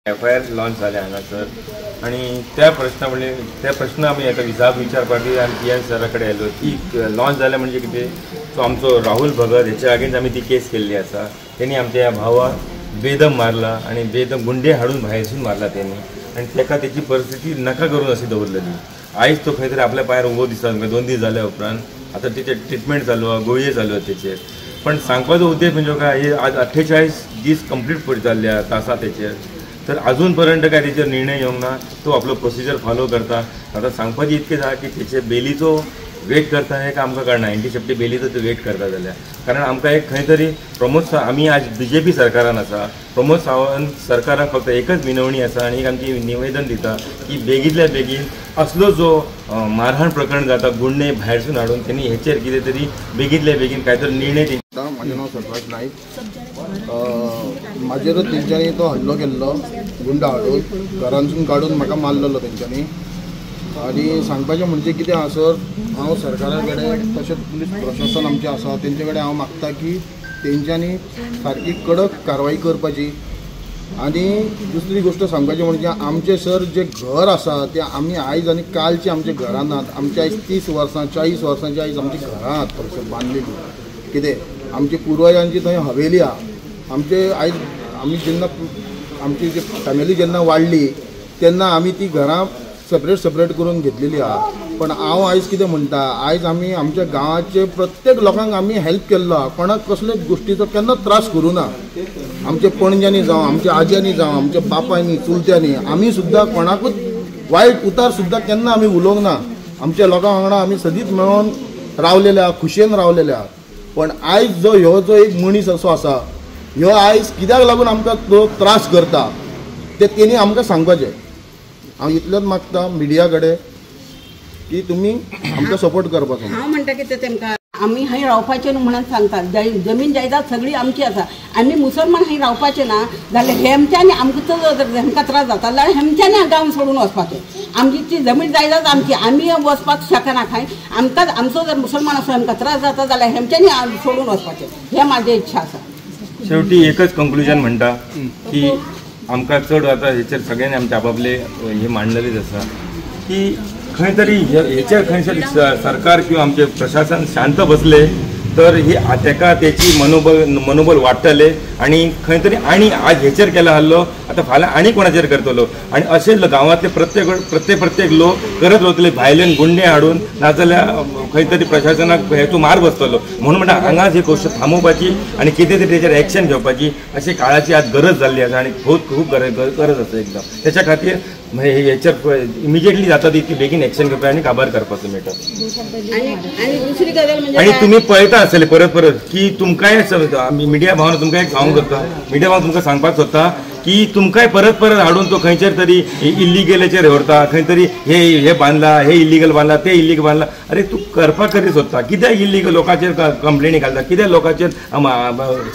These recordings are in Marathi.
FIR लॉन्च झाले हांगासर आणि त्या प्रश्न आम्ही आता विजाब विचारपाटी आणि PM सराकडे आलो की लॉन्च झाला म्हणजे किती तो आमचो राहुल भगत हेच्या अगेन्स्ट आम्ही ती केस केल्ली आसा। त्यांनी आमच्या भावाक बेदम मारला आणि बेदम गुंडे हाडून भायरसून मारला त्यांनी आणि तेका त्याची परिस्थिती नका करून अशी दवरलेली। आयज तो खंय तरी आपल्या पायार उबो दिसता 2 दीस जाल्या उपरांत आता त्याचे ट्रीटमेंट चालू आहे, गोळये चालू आहेत त्याचेर। पण सांगपाचो उद्देश म्हणजे काय हे आज 48 दीस कंप्लीट पडत जाल्ल्या तासा त्याचेर तर अजूनपर्यंत काय त्याचेर निर्णय येवंक ना। तो आपलो प्रोसिजर फॉलो करता। आता सांगपाचें इतकें आसा की त्याचे बेलीचो वेट करता हे आमकां कळना 90-70 बेलीचो तो वेट करता जाल्यार कारण आमकां एक खंय तरी आमी आज BJP सरकारान आसा। प्रमोद सावंत सरकाराक फक्त एकच विनवणी आसा आणि एक आमची निवेदन दिता की बेगीतल्या बेगीन असलो जो मारहाण प्रकरण जाता गुंडे भायरसून हाडून त्यांनी हेचेर कितें तरी बेगीतल्या बेगीन काय तरी निर्णय। माझे नाव सर्फराज नाईक। म्हाजेर तेंच्यांनी तो हल्लो केल्लो गुंड हाडून घरांतून काडून म्हाका मारलेलो तेंच्यांनी आणि सांगपाचें म्हणजे कितें आसत हांव सरकारा कडेन तशेंच पुलीस प्रशासन आमचें आसा तेंचे कडेन हांव मागता की तेंच्यांनी सारकी कडक कारवाई करपाची। आणि दुसरी गोष्ट सांगपाची म्हणजे आमचे सर जे घर आसा ते आमी आयज आनी कालचे आमचे घरान आहात। आमचे आयज 30 वर्सां 40 वर्सांची आयज आमची घरां आहात थंयसर बांदलेली। कितें आमची पुर्वजांची थंय हवेली आहा। आमचे आयज आमी जेन्ना आमची जी फॅमिली जेन्ना वाडली तेन्ना आमी ती घरां सेपरेट करून घेतलेली आहा। पण हांव आयज कितें म्हणटा आयज आमी आमच्या गांवाचे प्रत्येक लोकांक आमी हेल्प केल्लो आहा। कोणाक कसलेच गोष्टीचो केन्ना त्रास करूं ना। आमचे पणज्यांनी जावं आमच्या आज्यांनी जावं आमच्या बापायनी चुलत्यांनी आमी सुद्दां कोणाकूच वायट उतार सुद्दां केन्ना आमी उलोवंक ना। आमच्या लोकां वांगडा आमी सदींच मेळोन रावलेले आहा, खुशयेन रावलेले आहा। पण आयज ह्यो जो एक मनीस असो आसा ह्यो आयज कित्याक लागून आमकां तो त्रास करता ते तेणी आमकां सांगपाचें। हांव इतलेंच मागता मिडिया कडेन की तुमी आमकां सपोर्ट करपाचो। हांव म्हणटा की तेंकां आमी हंय रावपाचें न्हू म्हणून सांगतात। जमीन जायदाद सगळी आमची आसा। आमी मुसलमान हंय रावपाचें ना जाल्यार हेमच्यांनी आमकां जर हेमकां त्रास जाता जाल्यार हेमच्यांनी गांव सोडून वचपाचें। आमची ती जमीन जायदाद आमची आमी वचपाक शकना खंय। आमकां आमचो जर मुसलमान असो हेमकां त्रास जाता जाल्यार हेमच्यांनी सोडून वचपाचें हें म्हाजें इच्छा आसा। शेवटी एकच कंक्लुजन म्हणटा की आमकां चड आता हेचेर सगळ्यांनी आमचे आपापले हे मांडलेलेच आसा की खंय तरी हेचेर खंय तरी सरकार किंवा आमचे प्रशासन शांत बसले तर ही तेका त्याची मनोबल वाडटले आणि खंय तरी आणि आज हेचेर केला हल्लो आता फाल्यां आनी कोणाचेर करतलो आणि अशें गांवांतले प्रत्येक लोक करत रावतले भायल्यान गुंडे हाडून नाजाल्यार खंय तरी प्रशासनाक हेचो मार बसतलो। म्हणून म्हणटा हांगाच ही गोश्ट थांबोवपाची आणि कितें तरी तेचेर एक्शन घेवपाची अशी काळाची आज गरज जाल्ली आसा आणि खूप गरज आसा एकदम। त्याच्या खातीर हेचेर इमिजिएटली जाता तितकी बेगीन एक्शन घेवपाक आणि काबार करपाचो मेळटा। आणि दुसरी गजाल म्हणजे आणि तुम्ही पळयता आसतले परत की तुमकांय मिडिया भावान तुमकां एक सांगूंक सोदता मिडिया भावान तुमकां सांगपाक सोदता की तुमकांय परत हाडून तो खंयचेर तरी इल्लिगलाचेर व्हरता खंय तरी हे बांदला हे इल्लिगल बांदला ते इल्लिगल बांदला। अरे तू करपाक करी सोदता कित्याक इल्लिगल लोकांचेर कंप्लेनी घालता कित्याक लोकांचेर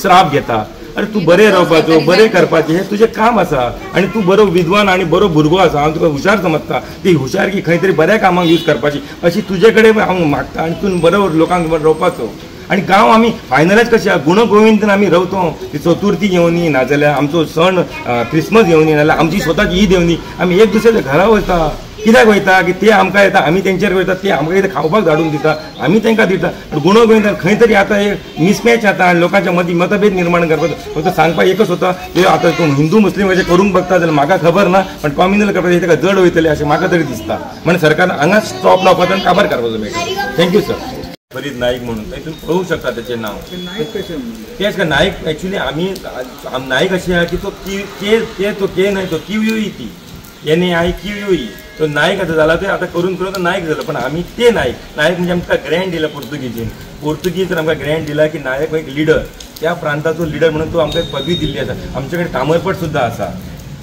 श्राप घेता। अरे तू बरें रावपाचो बरें करपाचें हें तुजें काम आसा आणि तू बरो विद्वान आणि बरो भुरगो आसा। हांव तुका हुशार समजता ती हुशारकी खंय तरी बऱ्या कामाक यूज करपाची अशी तुजे कडेन हांव मागता आणि तूं बरो लोकांक रावपाचो। आणि गांव आमी फायनलायज कशें आहा गुणगोविंदान आमी रावतो ती चतुर्थी येवनी नाजाल्यार आमचो सण क्रिसमस येवनी नाजाल्यार आमची स्वताची ईद येवनी आमी एक दुसऱ्याच्या घरा वयता कित्याक वयता की ते आमकां येता आमी तेंचेर वयता ते आमकां कितें खावपाक धाडून दिता आमी तेंकां दिता। गुणगोविंदान खंय तरी आतां एक मिसमॅच जाता आनी लोकांच्या मदीं मतभेद निर्माण करपाचो फक्त सांगपाक एकच होता ते आतां तूं हिंदू मुस्लीम अशें करूंक बघता जाल्यार म्हाका खबर ना पण कॉम्युनल करपाचें तेका जड वयतलें अशें म्हाका तरी दिसता। म्हणून सरकारान हांगा स्टॉप लावपाचो आनी काबार करपाचो मेळटा। Thank you sir. फरीद नाईक म्हणून तुम्ही पळोवंक शकता त्याचें नांव तेच का नाईक एक्चुअली आमी नाईक अशें आहा की तो के न्हय तो किव्यूई ती NAIQUE तो नायक आता झाला ते आता करून तो नायक झाला पण आम्ही ते नायक म्हणजे आमकां ग्रँड दिला पोर्तुगीज आमकां ग्रँड दिला की नायक एक लिडर त्या प्रांताचो लिडर म्हणून तो आमकां पदवी दिल्ली आसा। आमचे कडेन तामरपट सुद्दां आसा।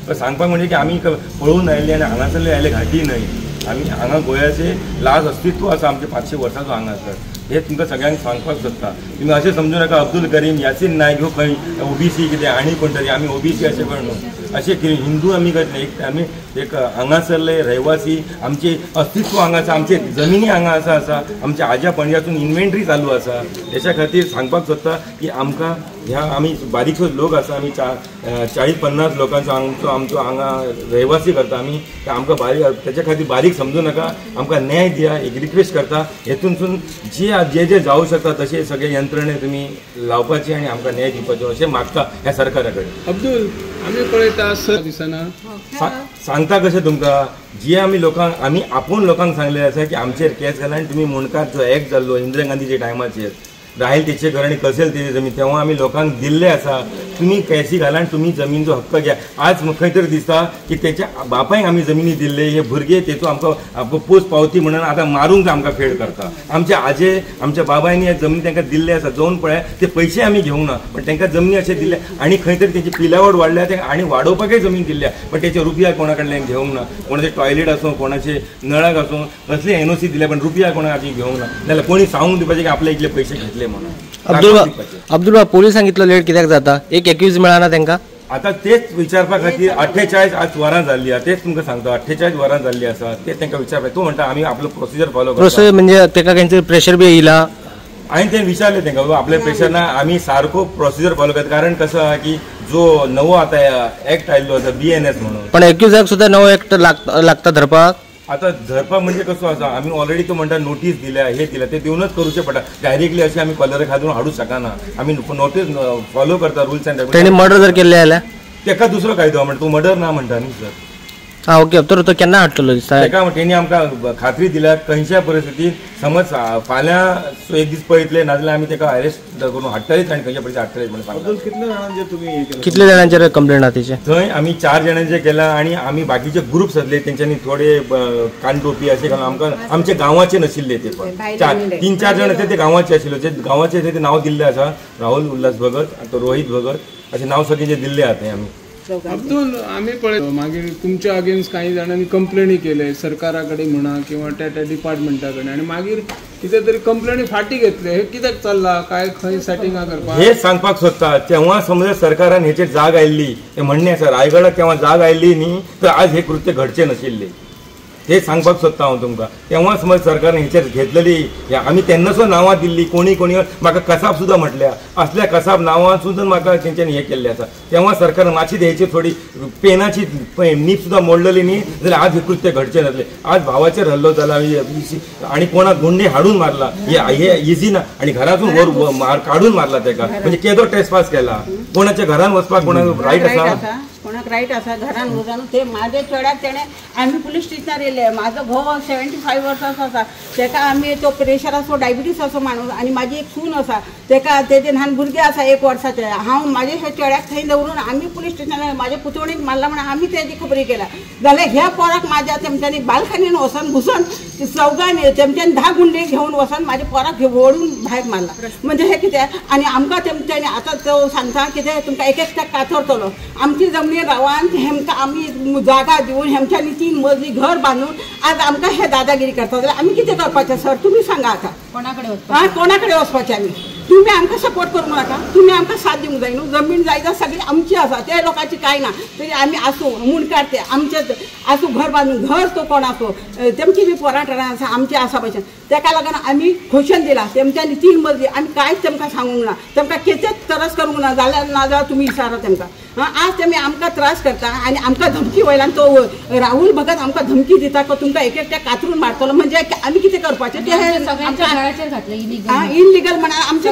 पण सांगपाक म्हणजे की आमी पळोवन आयिल्ले आनी हांगासरले आयले घाटी न्हय आमी हांगा गोंयाचे लाज अस्तित्व आसा आमचे 500 वर्सांचो हांगासर हे तुमकां सगळ्यांक सांगपाक सोदता। तुमी अशें समजू नाका अब्दुल करीम यासीन नायक ह्यो खंय OBC कितें आनी कोण तरी आमी OBC अशें करून न्हू अशें हिंदू आमी करता एक आमी एक हांगासरले रहिवासी आमचे अस्तित्व हांगा आसा, आमचे जमिनी हांगा आसा, आमच्या आज्या पणज्यातून इन्व्हेंटरी चालू आसा. त्याच्या खातीर सांगपाक सोदता की आमकां ह्या आमी बारीकसो लोक आसा, आमी 40-50 लोकांचो आमचो हांगा रहिवासी करता आमी, आमकां बारीक त्याच्या खातीर बारीक समजू नाका, आमकां न्याय दिया एक रिक्वेस्ट करता. हेतूनसून जे जावं शकता तशे सगळे यंत्रणे तुमी लावपाचे आनी आमकां न्याय दिवपाचो अशें मागता ह्या सरकारा कडेन. अब्दुल, आमी पळयता दिसना सांगता कशें तुमकां जे आमी लोकांक आमी आपूण लोकांक सांगले आसा की आमचेर केस घाला आनी तुमी मुणकार जो एक्ट जाल्लो इंदिरा गांधीच्या टायमाचेर राहील तेचे घर आणि कसेल तेची जमीन तेव्हा आम्ही लोकांक दिल्ले आसा. तुम्ही कॅसी घाला आणि तुम्ही जमीनचो हक्क घ्या. आज खंय तरी दिसता की त्याच्या बापायक आम्ही जमिनी दिल्ले, हे भुरगे तेतून आमकां पोस्ट पावती म्हणून आता मारूंक आमकां फेड करता. आमच्या आजे आमच्या बाबायनी हे जमीन तांकां दिल्ले आसा. जावन पळय ते पयशे आमी घेवंक ना, पण तांकां जमनी अशें दिल्ले आणि खंय तरी तेची पिलावड वाडल्या ते आनी वाडोवपाकय जमीन दिल्ल्या, पण तेचे रुपया कोणा कडल्यान घेवंक ना. कोणाचे टॉयलेट आसूं, कोणाचे नळाक आसूं कसले एनओसी दिल्या, पण रुपया कोणाक आमी घेवंक ना. जाल्यार कोणी सांगूंक दिवपाचें की आपले इतले पयशे घेतले म्हणून. अब्दुल पोलिसांक इतलो लेट कित्याक जाता? एक एक्यूज मेळना तांकां. आता तेच विचारपा खातीर 48 आज वरां जाल्ली आसा. तेच तुमकां सांगता 48 वरां जाल्ली आसा. ते तांकां विचारपा. तूं म्हणटा आमी आपलो प्रोसिजर फॉलो करता. प्रोसिजर म्हणजे ताका खंयचे प्रेशर बी येयला? हांवें तें विचारलें तांकां बाबा आपल्या प्रेशर ना, आमी सारको प्रोसिजर फॉलो करता. कारण कसं आहा की जो नवो आता एक्ट आयिल्लो आसा BNS म्हणून, पण एक्युजाक सुद्दां नवो एक्ट लागता धरपाक. आता धरपाक म्हणजे कसो आसा, आमी ऑलरेडी तो म्हणटा नोटीस दिल्या, हे दिल्या, ते दिवनच करूचे पडटा. डायरेक्टली अशें आमी कलर घालून हाडूं शकना. आमी नोटीस फॉलो करता रूल्स अँड रेग्युलेशन. तेणी मर्डर जर केल्ले जाल्यार तेका दुसरो कायदो म्हणटा. तूं मर्डर ना म्हणटा न्ही सर. हां ओके. तर तो केन्ना हाडटलो दिसता? तेका तेणी आमकां खात्री दिल्या खंयच्या परिस्थितीत समज फाल्यां एक दीस पळयतले नाजाल्यार आमी तेका अरेस्ट करून हाडटलेच आनी खंयच्या परिस्थितीत हाडटलेच म्हणून सांगता. कितले जाणांचेर कंप्लेंट आहा तेचे? थंय आमी 4 जाणांचे केला आणि आमी बाकीचे ग्रुप्स आसले तेंच्यांनी थोडे कानटोपी अशें घालून आमकां आमचे गांवाचे नाशिल्ले ते, पण 3-4 जाण ते गांवाचे आशिल्ले. जे गांवाचे ते नांव दिल्लें आसा, राहुल उल्हास भगत, तो रोहित भगत अशें नांव सगळे जे दिल्ले आहा ते आमी. अब्दुल, आम्ही पळयतो मागीर तुमच्या अगेन्स्ट काही जाणांनी कंप्लेनी केले सरकारा कडेन म्हणा किंवा त्या डिपार्टमेंटा कडेन, आणि मागीर कितें तरी कंप्लेनी फाटी घेतले. हे कित्याक चल्ला? काय खंय सेटिंगा करपाक? हे सांगपाक सोदता. तेव्हा समजा सरकारान हेचेर जाग आयिल्ली, हे म्हणणे आसा रायगडाक केव्हा जाग आयिल्ली न्ही तर आज हे कृत्य घडचे नाशिल्ले. हे सांगपाक सोदता हांव तुमकां. तेव्हा समज सरकारान हेचेर घेतलेली, आमी तेन्नासून नांवां दिल्ली. कोणी म्हाका कसाब सुद्दां म्हटल्या, असल्या कसाब नांवां सुद्दां म्हाका तेंच्यांनी हे केल्लें आसा. तेव्हा सरकारान मातशी हेचेर थोडी पेनाची नीप सुद्दां मोडलेली न्ही जाल्यार आज हे कृत्य घडचे नासले. आज भावाचेर हल्लो जाला आणि कोणाक गुंडे हाडून मारला, हे इझी ना. आणि घरातून वर काढून मारला तेका, म्हणजे केदो ट्रेसपास केला. कोणाच्या घरान वचपाक कोणाक रायट आसा? कोणाक रायट आसा घरान वचून? ते माझ्या चेड्याक तेणें आमी पुलीस स्टेशनार येयले. म्हाजो घोव 75 वर्सांचो आसा. तेका आमी तो प्रेशर आसो, डायबिटीस असो माणूस, आणि माझी एक सून आसा, तेका तेजे ल्हान भुरगे आसा 1 वर्साचे. हांव म्हाजे हे चेड्याक थंय दवरून आमी पुलीस स्टेशनार म्हाज्या पुतवणीक मारला म्हणून आमी तेजी खबरी केला. जाल्यार ह्या पोराक म्हाज्या तेमच्यांनी बालखानीन वचून घुसून चौगांनी तेमच्यांनी 10 गुंडे घेवन वचून म्हाज्या पोराक ओडून भायर मारला. म्हणजे हे कितें? आणि आमकां तेमच्यांनी आतां तो सांगता कितें तुमकां एक कातरतलो. आमची जमनीर रावान हेमकां आमी जागा दिवन हेमच्यांनी 3 मजली घर बांदून आज आमकां हे दादागिरी करता. जाल्यार आमी कितें करपाचें सर? तुमी सांगा आतां. कोणाकडे वचपाचें आमी? तुम्ही आमकां सपोर्ट करूंक नाका. तुम्ही आमकां साथ दिवंक जाय न्हू. जमीन जायदाद सगळी आमची आसा, त्या लोकांची कांय ना. तरी आमी आसूं मुणकार ते आमचेच आसूं, घर बांदून घर तो कोण आसूं, तेमची बी पोरां आसा, आमची आसा भशेन. तेका लागून आमी क्वेश्चन दिला. तेमच्यांनी 3 मजली आमी कांयच तेमकां सांगूंक ना. तेमकां केचेच त्रास करूंक ना. नाजाल्यार तुमी विचारा तेमकां. आज तेमी आमकां त्रास करता आणि आमकां धमकी वयल्यान तो राहुल भगत आमकां धमकी दिता की तुमकां एक एकट्या कातरून मारतलो. म्हणजे आमी कितें करपाचें? ते इनलिगल म्हणा. आमच्या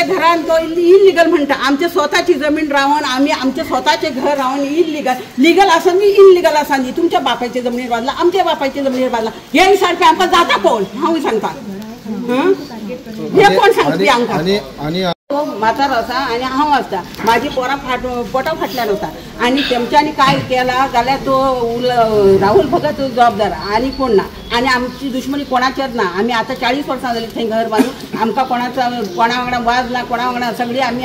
घरान तो इनलिगल म्हणटा. आमच्या स्वताची जमीन रावन आमी आमचे स्वताचे घर रावन इनलिगल. लिगल आसा न्ही, इनलिगल आसा न्ही. तुमच्या बापायचे जमनीर बांदला, आमच्या बापायचे जमनीर बांदला. हे सारकें आमकां जाता कोण? हांव सांगता. हे कोण सांगतली आमकां? म्हातारो आसा आणि हांव आसता. माझी पोरां पोटा फाटल्यान आसा. आणि तेमच्यांनी काय केला जाल्यार तो राहुल भगत जबाबदार आणि कोण ना. आणि आमची दुश्मनी कोणाचेर ना. आमी आतां 40 वर्सां जाली थंय घर बांदून. आमकां कोणा वांगडा वाज ना, कोणा वांगडा सगळी आमी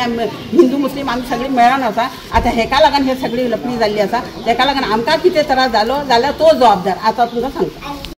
हिंदू मुस्लीम आमी सगळी मेळोन आसा. आतां हेका लागून हे सगळी लपणी जाल्ली आसा. तेका लागून आमकां कितें त्रास जालो जाल्यार तो जबाबदार. आतां तुमकां सांगता.